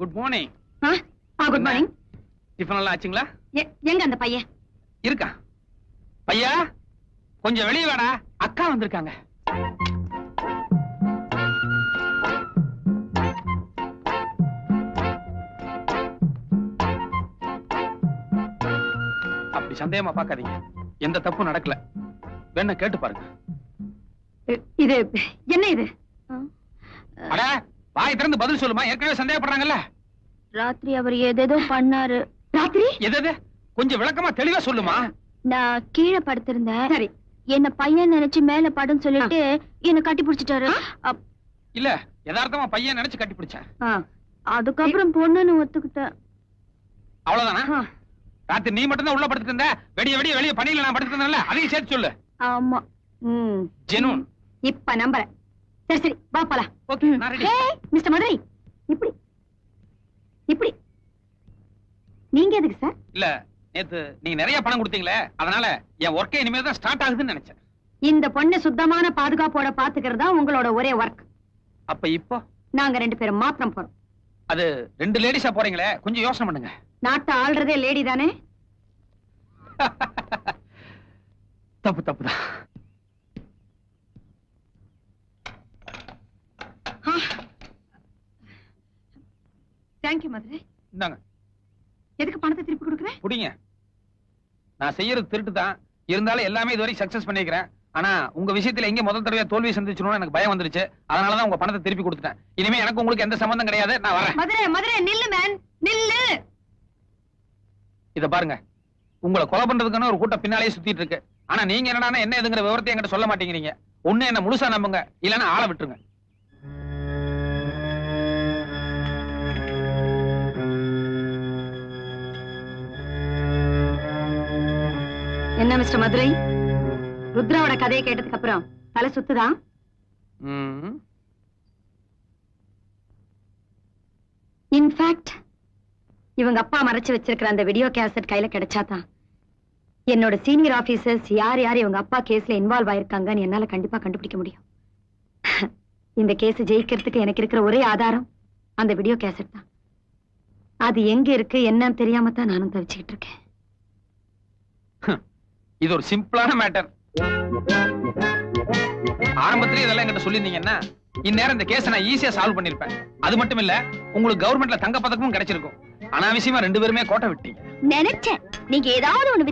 Good morning. Good morning. Tiffin எல்லாம் ஆச்சுங்களா? எங்க அந்த பையன் இருக்கா? பையா கொஞ்சம் வெளியே வாடா, அக்கா வந்திருக்காங்க. அப்படி சந்தேகமா பார்க்காதீங்க, எந்த தப்பும் நடக்கல. வேணா கேட்டு பாருங்க. இது என்ன இது? அட வாய் திறந்து பதில் சொல்லுமா, ஏற்கனவே சந்தேகப்படுறாங்கல்ல. ராத்திரி அவர் ஏதேதோ பண்ணாரு. ராத்திரி எது? கொஞ்சம் விளக்கமா தெளிவா சொல்லுமா. நான் கீழே படுத்திருந்தேன். சரி, என்ன பையன் நினைச்சு மேல படுன்னு சொல்லிட்டு என்ன கட்டி பிடிச்சிட்டாரு. இல்ல, யதார்த்தமா பையன் நினைச்சு கட்டி பிடிச்சேன். அதுக்கப்புறம் பொண்ணுன்னு ஒத்துக்கிட்டேன். அவ்வளவுதானா? ராத்திரி நீ மட்டும் தான் உள்ள படுத்துட்டு இருந்த, வெடிய வெடிய வெளிய பணியில நான் படுத்துட்டு இருந்தேன்ல, அதையும் சேர்த்து சொல்லு. ஆமா. ஜெனூன். இப்ப நம்புறேன். சரி சரி, வா போலாம். ஓகே, நான் ரெடி. மிஸ்டர் மதுரை, இப்படி இப்படி நீங்க எதுக்கு சார்? இல்ல, நேத்து நீங்க நிறைய பணம் கொடுத்தீங்களே, அதனால என் ஒர்க்கே இனிமேல் தான் ஸ்டார்ட் ஆகுதுன்னு நினைச்சேன். இந்த பொண்ணு சுத்தமான பாதுகாப்போட பாத்துக்கிறதா உங்களோட ஒரே ஒர்க். அப்ப இப்போ நாங்க 2 பேரும் மாத்திரம் போறோம். அது 2 லேடிஸா போறீங்களே, கொஞ்சம் யோசனை பண்ணுங்க. நாட்டை ஆள்றதே லேடி தானே? தப்பு தப்புதான். தேங்க்யூ மதுரை. இந்தாங்க. எதுக்கு பணத்தை திருப்பி கொடுக்குறேன்? புடிங்க. நான் செய்யறது திருட்டு தான், இருந்தாலும் எல்லாமே இதுவரை சக்சஸ் பண்ணிக்கிறேன். ஆனா உங்க விஷயத்துல எங்க முதல் தடவையா தோல்வி சந்திச்சிடணும்னு எனக்கு பயம் வந்துருச்சு. அதனாலதான் உங்க பணத்தை திருப்பி கொடுத்துட்டேன். இனிமே எனக்கு உங்களுக்கு எந்த சம்பந்தம் கிடையாது. நான் வரேன். மதுரை மதுரை, நில்லு மேன், நில்லு. இத பாருங்க, உங்களை கொலை பண்றதுக்கான ஒரு கூட்டம் பின்னாலேயே சுத்திட்டு இருக்கு. ஆனா நீங்க என்னன்னா என்ன எதுங்கிற விவரத்தை என்கிட்ட சொல்ல மாட்டேங்கிறீங்க. ஒண்ணு என்ன முழுசா நம்புங்க, இல்லன்னா ஆளை விட்டுருங்க. என்ன மிஸ்டர் மதுரை, ருத்ராவோட கதையை கேட்டதுக்கு அப்புறம் தலை சுத்துதா? இன்ஃபேக்ட் இவங்க அப்பா மறைச்சு வச்சிருக்கிற அந்த வீடியோ கேசட் கையில கிடைச்சாதான் என்னோட சீனியர் ஆபீசர்ஸ் யார் யார் இவங்க அப்பா கேஸ்ல இன்வால்வ் ஆயிருக்காங்கன்னு என்னால கண்டிப்பா கண்டுபிடிக்க முடியும். இந்த கேஸ் ஜெயிக்கிறதுக்கு எனக்கு இருக்கிற ஒரே ஆதாரம் அந்த வீடியோ கேசட் தான். அது எங்க இருக்கு என்னன்னு தெரியாம தான் நானும் தவிச்சுக்கிட்டு இருக்கேன். இது ஒரு சிம்பிளான மேட்டர். ஆரம்பத்திலே இதெல்லாம் என்கிட்ட சொல்லியிருந்தீங்கன்னா இந்நேரம் இந்த கேஸை நான் ஈஸியா சால்வ் பண்ணிருப்பேன். அது மட்டும் இல்ல, உங்களுக்கு கவர்மெண்ட்ல தங்க பதக்கமும் கிடைச்சிருக்கும். அனாவசியமா 2 பேருமே கோட்டை விட்டீங்க. நினைச்சேன் நீங்க ஏதாவது ஒண்ணு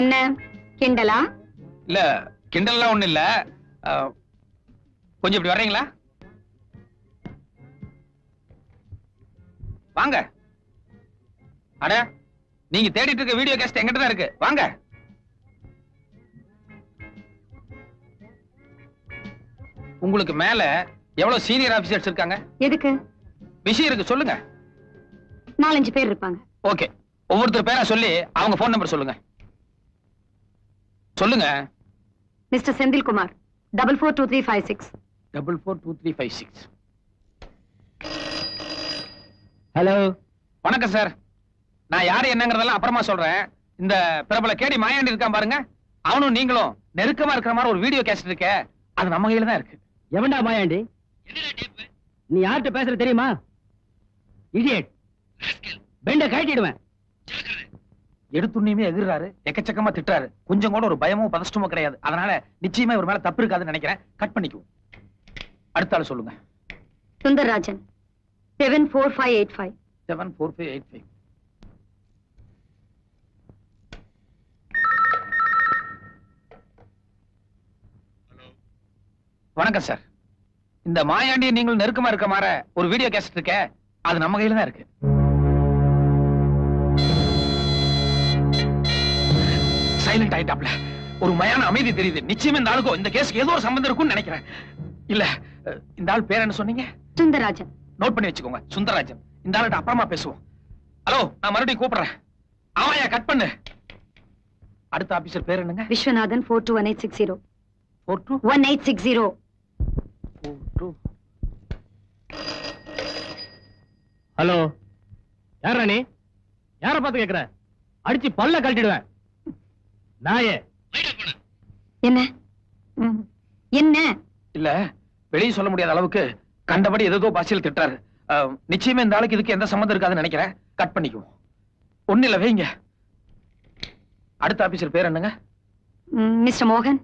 என்ன கிண்டலா? இல்ல, கிண்டல்லாம் ஒண்ணு இல்ல. கொஞ்சம் இப்படி வர்றீங்களா? வாங்க. அட, நீங்க தேடிட்டு இருக்க வீடியோ கேஸ்ட் எங்கிட்ட தான் இருக்கு. வாங்க. உங்களுக்கு மேல எவ்வளவு சீனியர் ஆபீசர்ஸ் இருக்காங்க? எதுக்கு? விஷயம் இருக்கு, சொல்லுங்க. 4-5 பேர் இருப்பாங்க. ஓகே, ஒவ்வொருத்தர் பேரா சொல்லி அவங்க போன் நம்பர் சொல்லுங்க. சொல்லுங்க. மிஸ்டர் செந்தில்குமார் 442356. 442356. ஹலோ, வணக்கம் சார். நான் யாரு என்னங்கறதெல்லாம் அப்புறமா சொல்றேன். இந்த பிரபல கேடி மாயாண்டி இருக்கான் பாருங்க, அவனும் நீங்களும் நெருக்கமா இருக்கிற மாதிரி ஒரு வீடியோ கேசட் இருக்கே, அது நம்ம கையில தான் இருக்கு. எவன்டா மாயாண்டி? நீ யார்கிட்ட பேசுற தெரியுமா? இடியட், பெண்ட கட்டிடுவேன். எடுத்துண்ணுமே எதிர்றாரு, எக்கச்சக்கமா திட்டுறாரு. கொஞ்சம் கூட ஒரு பயமோ பதஷ்டமோ கிடையாது. அதனால நிச்சயமா இவர் மேல தப்பு இருக்காதுன்னு நினைக்கிறேன். கட் பண்ணிக்குவோம். அடுத்த ஆள் சொல்லுங்க. சுந்தர்ராஜன் 74585. 74585. வணக்கம் சார். இந்த மாயாண்டி நீங்கள் நெருக்கமா இருக்க மாதிரி ஒரு வீடியோ கேசட் இருக்கே, அது நம்ம கையில தான் இருக்கு. சைலண்ட் ஆயிட்டாப்ல. ஒரு மயான அமைதி தெரியுது. நிச்சயமா இந்த ஆளுக்கும் இந்த கேஸ்க்கு ஏதோ ஒரு சம்பந்தம் இருக்கும்னு நினைக்கிறேன். இல்ல, இந்த ஆள் பேர் என்ன சொன்னீங்க? சுந்தரராஜன். நோட் பண்ணி வச்சுக்கோங்க, சுந்தரராஜன். இந்த ஆள்கிட்ட அப்புறமா பேசுவோம். ஹலோ, நான் மறுபடியும் கூப்பிடுறேன். ஆமாயா, கட் பண்ணு. அடுத்த ஆபீசர் பேர் என்னங்க? விஸ்வநாதன் 421860. 421860. ஹலோ, யாரா நீ? யார பார்த்து கேக்குற? அடிச்சு பல்ல கழட்டிடுவேன். நாயே. என்ன என்ன? இல்ல, வெளியே சொல்ல முடியாத அளவுக்கு கண்டபடி ஏதோ பாசியில் திட்டாரு. நிச்சயமே இந்த ஆளுக்கு இதுக்கு எந்த சம்மந்தம் இருக்காதுன்னு நினைக்கிறேன். கட் பண்ணிக்குவோம். ஒண்ணு இல்ல, வைங்க. அடுத்த ஆபீசர் பேர் என்னங்க? மிஸ்டர் மோகன்.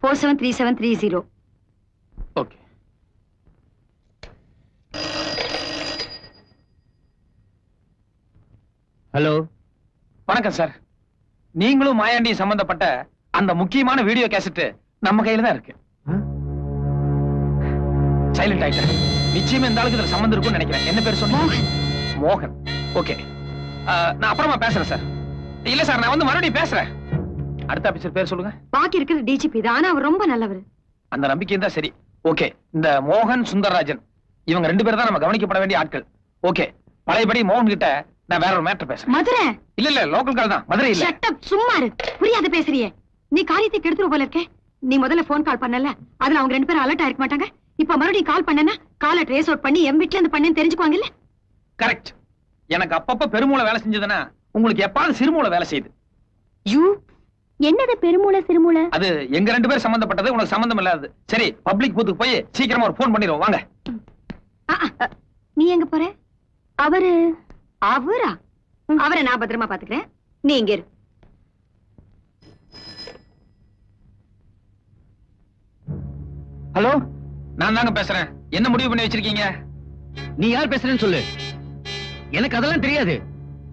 473730. ஓகே. ஹலோ, வணக்கம் சார். நீங்களும் மாயாண்டியும் சம்பந்தப்பட்ட அந்த முக்கியமான வீடியோ கேசட் நம்ம கையில தான் இருக்கு. சைலண்ட் ஆயிட்டேன். நிச்சயமா இந்த ஆளுக்கு இதுல சம்பந்தம் இருக்கும்னு நினைக்கிறேன். என்ன பேர் சொன்னீங்க? மோகன். ஓகே, நான் அப்புறமா பேசுறேன் சார். இல்ல சார், நான் வந்து மறுபடியும் பேசுறேன். அடுத்த ஆபீசர் பேர் சொல்லுங்க. பாக்கி இருக்கிற டிஜிபி தான். ஆனா அவர் ரொம்ப நல்லவர். அந்த நம்பிக்கை தான் சரி. ஓகே, இந்த மோகன் சுந்தரராஜன் இவங்க 2 பேரும் தான் நம்ம கவனிக்கப்பட வேண்டிய ஆட்கள். ஓகே, பழையபடி மோகன் கிட்ட நான் வேற ஒரு மேட்டர் பேசுறேன். மதுரை? இல்ல, லோக்கல் கால் தான். மதுரை இல்ல. ஷட் அப், சும்மா இரு. புரியாத பேசுறியே. நீ காரியத்தை கெடுத்துற போல இருக்கே. நீ முதல்ல போன் கால் பண்ணல, அதுல அவங்க 2 பேரும் அலர்ட் ஆயிருக்க மாட்டாங்க. இப்ப மறுபடியும் கால் பண்ணனா காலை ட்ரேஸ் அவுட் பண்ணி எம் வீட்ல இருந்து பண்ணேன்னு தெரிஞ்சுக்குவாங்க இல்ல? கரெக்ட். எனக்கு அப்பப்ப பெருமூளை வேலை செஞ்சதுன்னா உங்களுக்கு எப்பாவது சிறுமூளை வேலை செய்யுது. யூ என்னது பெருமூளை சிறுமூளை? அது எங்க 2 பேரும் சம்பந்தப்பட்டது, உனக்கு சம்பந்தம் இல்லாதது. சரி, பப்ளிக் பூத்துக்கு போய் சீக்கிரமா ஒரு போன் பண்ணிடுவோம். வாங்க. நீ எங்க போற? அவரா? அவரை நான் பத்திரமா பாத்துக்கிறேன். நீ இங்க இரு. ஹலோ, நான் தாங்க பேசுறேன். என்ன முடிவு பண்ணி வச்சிருக்கீங்க? நீ யார் பேசுறேன்னு சொல்லு. எனக்கு அதெல்லாம் தெரியாது.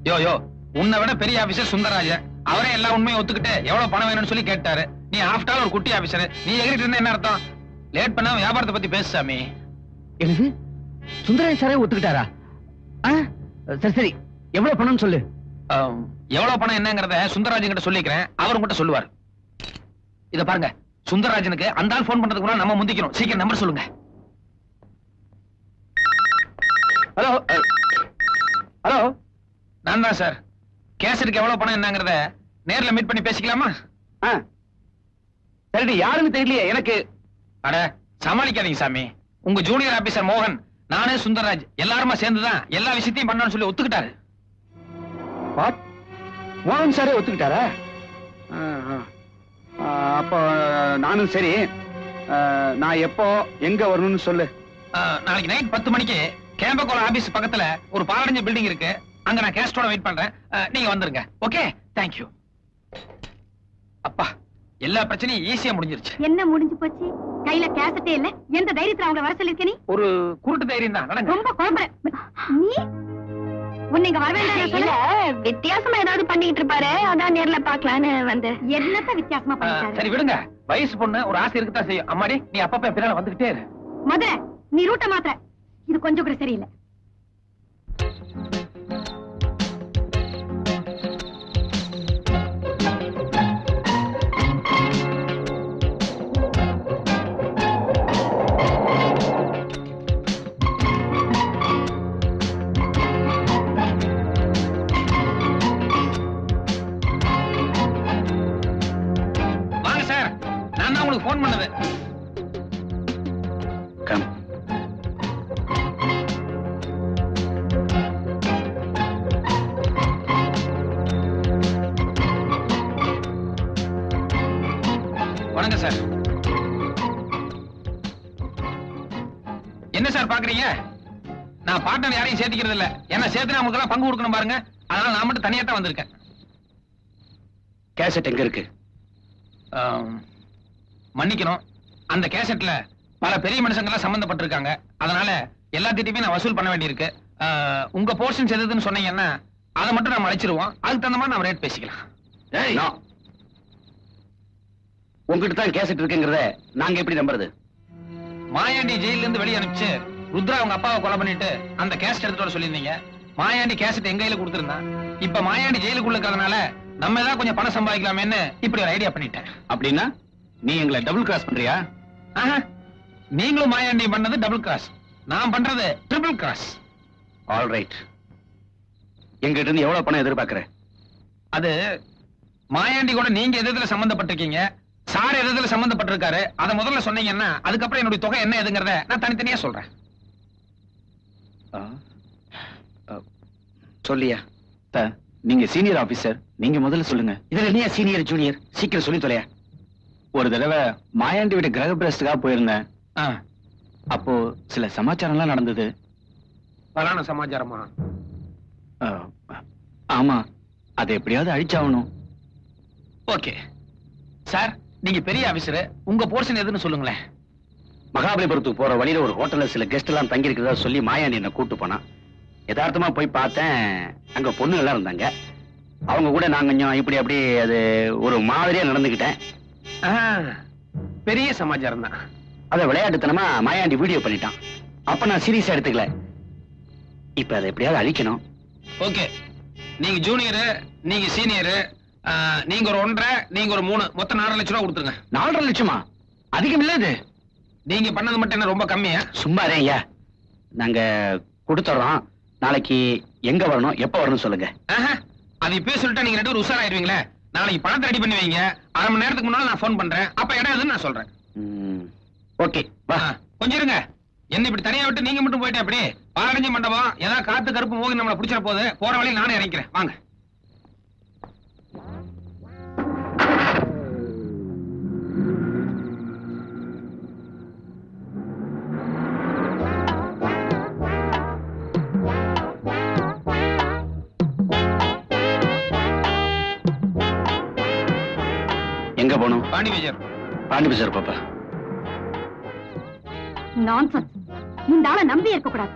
யோ, உன்னை விட பெரிய ஆபீசர் சுந்தரராஜன். அவரே எல்லா உண்மையும் ஒத்துக்கிட்டு எவ்வளவு பணம் வேணும்னு சொல்லி கேட்டாரு. நீ ஆஃப்டர் ஆல் ஒரு குட்டி ஆபீசர். நீ எகிரிட்டு இருந்தா என்ன அர்த்தம்? லேட் பண்ண வியாபாரத்தை பத்தி பேசு சாமி. எனக்கு சுந்தரராஜன் சாரே ஒத்துக்கிட்டாரா? சரி, எவ்வளவு பணம்னு சொல்லு. எவ்வளவு பணம் என்னங்கறத சுந்தரராஜன் கிட்ட சொல்லிக்கிறேன். அவர் உங்ககிட்ட சொல்லுவார். இத பாருங்க, சுந்தரராஜனுக்கு அந்த ஆள் போன் பண்றதுக்கு முன்னாடி நம்ம முந்திக்கணும். சீக்கிரம் நம்பர் சொல்லுங்க. ஹலோ ஹலோ, நான் தான் சார். கேசட்டுக்கு எவ்வளவு பணம் என்னங்கறத நேர்ல மீட் பண்ணி பேசிக்கலாமா? சரி, யாருன்னு தெரியலையே எனக்கு. அட சமாளிக்காதீங்க சாமி. உங்க ஜூனியர் ஆபீசர் மோகன், நானே சுந்தரராஜ் எல்லாருமா சேர்ந்துதான் எல்லா விஷயத்தையும் பண்ணணும்னு சொல்லி ஒத்துக்கிட்டாரு. மோகன் சாரே ஒத்துக்கிட்டாரா? அப்போ நானும் சரி. நான் எப்போ எங்க வரணும்னு சொல்லு. நாளைக்கு நைட் 10 மணிக்கு கேம்பகோல ஆபீஸ் பக்கத்துல ஒரு பாலடைஞ்ச பில்டிங் இருக்கு. அங்க நான் கேஸ்டோட வெயிட் பண்றேன். நீங்க வந்துருங்க. Okay, thank you. அப்பா, எல்லா பிரச்சனையும் ஈஸியா முடிஞ்சிருச்சு. என்ன முடிஞ்சு போச்சு? கையில கேசட்டே இல்ல. எந்த தைரியத்துல அவங்க வர சொல்லிருக்க? நீ ஒரு குருட்டு தைரியம் தான். நடங்க. ரொம்ப குழம்புற நீ. உன்னை இங்க வர வேண்டாம் சொல்ல. வித்தியாசமா ஏதாவது பண்ணிட்டு இருப்பாரு, அதான் நேர்ல பாக்கலான்னு வந்து. என்னத்த வித்தியாசமா பண்ணிட்டாரு? சரி விடுங்க. வயசு பொண்ணு ஒரு ஆசை இருக்குதான் செய்யும். அம்மாடி, நீ அப்பப்ப பின்னால வந்துகிட்டே இரு. மதுரை, நீ ரூட்ட மாத்திர. இது கொஞ்சம் கூட சரியில்லை. வாங்க சார், நான் தான் உங்களுக்கு போன் பண்ணது. கம். வணக்கம் சார். என்ன சார் பாக்குறீங்க? நான் பார்ட்னர் யாரையும் சேர்த்துக்கிறது இல்ல. என்ன சேர்த்து நமக்கு எல்லாம் பங்கு கொடுக்கணும் பாருங்க. அதனால நான் மட்டும் தனியா தான் வந்திருக்கேன். கேசட் எங்க இருக்கு? மன்னிக்கணும், அந்த கேசட்ல பல பெரிய மனுஷங்க எல்லாம் சம்பந்தப்பட்டிருக்காங்க. அதனால எல்லாத்திட்டையுமே நான் வசூல் பண்ண வேண்டியிருக்கு. உங்க போர்ஷன்ஸ் எதுன்னு சொன்னீங்கன்னா அதை மட்டும் நம்ம அழைச்சிருவோம். அதுக்கு தகுந்த மாதிரி நம்ம ரேட் பேசிக்கலாம். உங்ககிட்ட தான் கேசட் இருக்குங்கிறத நாங்க எப்படி நம்புறது? மாயாண்டி ஜெயில இருந்து வெளியே அனுப்பிச்சு ருத்ரா அவங்க அப்பாவை கொலை பண்ணிட்டு அந்த கேசட் எடுத்துட்டு வர சொல்லியிருந்தீங்க. மாயாண்டி கேசட் எங்க கையில கொடுத்திருந்தான். இப்ப மாயாண்டி ஜெயிலுக்குள்ள இருக்கிறதுனால நம்ம ஏதாவது கொஞ்சம் பணம் சம்பாதிக்கலாமேன்னு இப்படி ஒரு ஐடியா பண்ணிட்டேன். அப்படின்னா நீ எங்களை டபுள் கிராஸ் பண்றியா? நீங்களும் மாயாண்டி பண்ணது டபுள் கிராஸ், நான் பண்றது ட்ரிபிள் கிராஸ். All right. எங்கிட்ட இருந்து எவ்வளவு பணம் எதிர்பார்க்கிற? அது மாயாண்டி கூட நீங்க எதுல சம்பந்தப்பட்டிருக்கீங்க, சார் எதுல சம்பந்தப்பட்டிருக்காரு, அதை முதல்ல சொன்னீங்கன்னா அதுக்கப்புறம் என்னுடைய தொகை என்ன எதுங்கிறத நான் தனித்தனியா சொல்றேன். சொல்லியா? நீங்க சீனியர் ஆபீசர், நீங்க முதல்ல சொல்லுங்க. இதுல என்ன சீனியர் ஜூனியர்? சீக்கிரம் சொல்லி தொலையா. ஒரு தடவை மாயாண்டி வீட்டு கிரக பிரஸ்டுக்காக போயிருந்தேன். அப்போ சில சமாச்சாரம்லாம் நடந்தது. பலான சமாச்சாரமா? ஆமா, அதை எப்படியாவது அழிச்சாகணும். ஓகே சார், நீங்க பெரிய ஆபீசர், உங்க போர்ஷன் எதுன்னு சொல்லுங்களேன். மகாபலிபுரத்துக்கு போற வழியில ஒரு ஹோட்டல்ல சில கெஸ்ட் எல்லாம் தங்கி இருக்கிறதா சொல்லி மாயாண்டி என்ன கூட்டு போனா. யதார்த்தமா போய் பார்த்தேன், அங்க பொண்ணு எல்லாம் இருந்தாங்க. அவங்க கூட நான் கொஞ்சம் இப்படி அப்படி அது ஒரு மாதிரியா நடந்துகிட்டேன். பெரிய சமாச்சாரம் தான். அத விளையாட்டுத்தனமா மாயாண்டி வீடியோ பண்ணிட்டான். அப்ப நான் சீரியஸா எடுத்துக்கல. இப்ப அதை எப்படியாவது அழிக்கணும். ஓகே, நீங்க ஜூனியர், நீங்க சீனியர், நீங்க ஒரு 1.5, நீங்க ஒரு 3, மொத்தம் 4.5 லட்சம் ரூபா கொடுத்துருங்க. 4.5 லட்சமா? அதிகம் இல்ல இது. நீங்க பண்ணது மட்டும் என்ன ரொம்ப கம்மியா? சும்மா ஐயா, நாங்க கொடுத்துறோம். நாளைக்கு எங்க வரணும், எப்ப வரணும் சொல்லுங்க. அது இப்பயே சொல்லிட்டா நீங்க 2 பேரும் உஷாராயிருவீங்களே. நாளைக்கு பணத்தை ரெடி பண்ணி வைங்க. 1/2 மணி நேரத்துக்கு முன்னால நான் போன் பண்றேன். அப்ப இடம் எதுன்னு நான் சொல்றேன். ஓகே வா. கொஞ்சம் இருங்க, என்ன இப்படி தனியா விட்டு நீங்க மட்டும் போயிட்டே அப்படி பாலடைஞ்ச மண்டபம் ஏதாவது காத்து கருப்பு மோகி நம்மளை பிடிச்சிட போகுது. போற வழியில் நானே இறங்கிறேன், வாங்க. எங்க போகணும்? பாண்டி பஜார். பாண்டி பஜார் பாப்பா. நான்சென்ஸ். இந்த ஆளை நம்பி இருக்க கூடாது.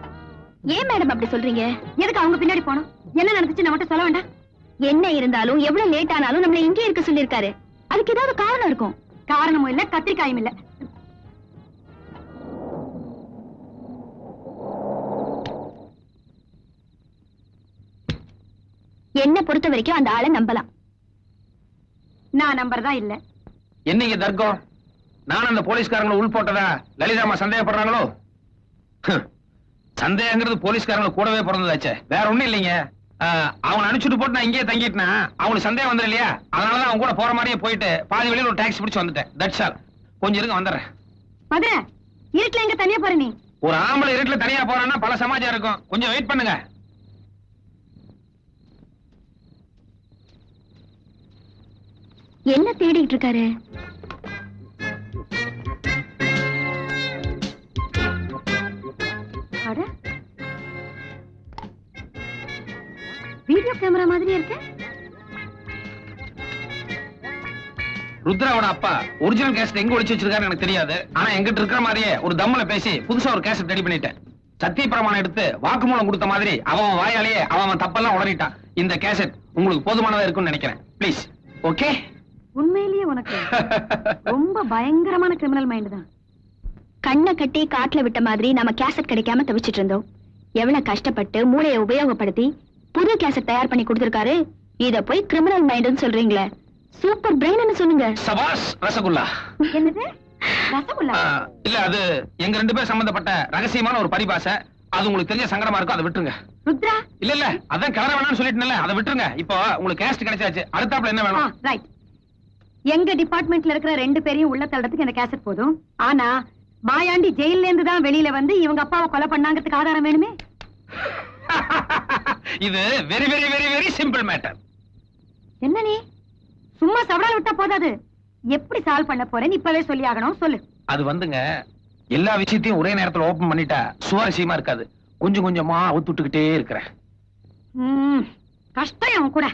ஏன் மேடம் அப்படி சொல்றீங்க? எதுக்கு அவங்க பின்னாடி போனோம்? என்ன நடந்துச்சு நம்மகிட்ட சொல்ல வேண்டாம்? என்ன இருந்தாலும் எவ்வளவு லேட் ஆனாலும் நம்மள இங்கே இருக்க சொல்லிருக்காரு. அதுக்கு ஏதாவது காரணம் இருக்கும். காரணமும் இல்ல, கத்திரிக்காயும் இல்ல. என்ன பொறுத்த வரைக்கும் அந்த ஆளை நம்பலாம். நான் நம்பறதா இல்ல. என்னைக்கு தர்க்கம்? நான் அந்த போலீஸ்காரங்களை உள் போட்டதா லலிதாமா சந்தேகப்படுறாங்களோ? சந்தேகங்கிறது போலீஸ்காரங்க கூடவே பிறந்ததாச்சே, வேற ஒண்ணும் இல்லைங்க. அவனை அனுப்பிச்சுட்டு போட்டு நான் இங்கேயே தங்கிட்டேன்னா அவனுக்கு சந்தேகம் வந்துடும் இல்லையா? அதனாலதான் அவங்க கூட போற மாதிரியே போயிட்டு பாதி வழியில் ஒரு டாக்ஸி பிடிச்சு வந்துட்டேன். That's all. கொஞ்சம் இருங்க, வந்துடுறேன். மதுரை, இருட்டுல எங்க தனியா போற நீ? ஒரு ஆம்பளை இருட்டுல தனியா போறான்னா பல சமாச்சாரம் இருக்கும். கொஞ்சம் வெயிட் பண்ணுங்க. என்ன தேடிட்டு இருக்காரு? வீடியோ கேமரா மாதிரி இருக்கு. ருத்ராவோட அப்பா ஒரிஜினல் கேசட் எங்க ஒளிச்சு வச்சிருக்காரு எனக்கு தெரியாது. ஆனா எங்கிட்ட இருக்கிற மாதிரியே ஒரு தம்முல பேசி புதுசா ஒரு கேசட் ரெடி பண்ணிட்டேன். சத்திய பிரமாணம் எடுத்து வாக்குமூலம் கொடுத்த மாதிரி அவன் வாயாலேயே அவன் தப்பெல்லாம் உளறிட்டான். இந்த கேசட் உங்களுக்கு போதுமானதா இருக்கும்னு நினைக்கிறேன். ப்ளீஸ். ஓகே? உண்மையிலேயே உனக்கு ரொம்ப பயங்கரமான கிரிமினல் மைண்ட் தான். கண்ணை கட்டி காட்டுல விட்ட மாதிரி நம்ம கேசட் கிடைக்காம தவிச்சிட்டு இருந்தோம். எவ்வளவு கஷ்டப்பட்டு மூளையை உபயோகப்படுத்தி புது கேசட் தயார் பண்ணி கொடுத்திருக்காரு. இத போய் கிரிமினல் மைண்ட்னு சொல்றீங்களே, சூப்பர் பிரெயின் சொல்லுங்க. சபாஸ் ரசகுல்லா. என்னது ரசகுல்லா? இல்ல, அது எங்க 2 பேர் சம்பந்தப்பட்ட ரகசியமான ஒரு பரிபாஷை. அது உங்களுக்கு தெரிஞ்ச சங்கடமா இருக்கும், அதை விட்டுருங்க. ருத்ரா, இல்ல அதான் கிளற வேணாம்னு சொல்லிட்டேன்ல, அதை விட்டுருங்க. இப்போ உங்களுக்கு கேசட் கிடைச்சாச்சு, அடுத்தாப்புல என்ன வேணும்? ரைட். எங்க டிபார்ட்மெண்ட்ல இருக்கிற 2 பேரையும் உள்ள தள்ளறதுக்கு இந்த கேசட் போதும். ஆனா மாயாண்டி ஜெயில இருந்து தான் வெளியில வந்து இவங்க அப்பாவை கொலை பண்ணாங்கிறதுக்கு ஆதாரம் வேணுமே. இது very very very very simple matter. என்ன நீ சும்மா சவடால் விட்டா போதாது, எப்படி சால்வ் பண்ண போறேன்னு இப்பவே சொல்லி ஆகணும். சொல்லு. அது வந்துங்க, எல்லா விஷயத்தையும் ஒரே நேரத்துல ஓபன் பண்ணிட்டா சுவாரஸ்யமா இருக்காது. கொஞ்சம் கொஞ்சமா அவுத்துக்கிட்டே இருக்கிறேன். கஷ்டம் அவன் கூட.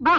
வா.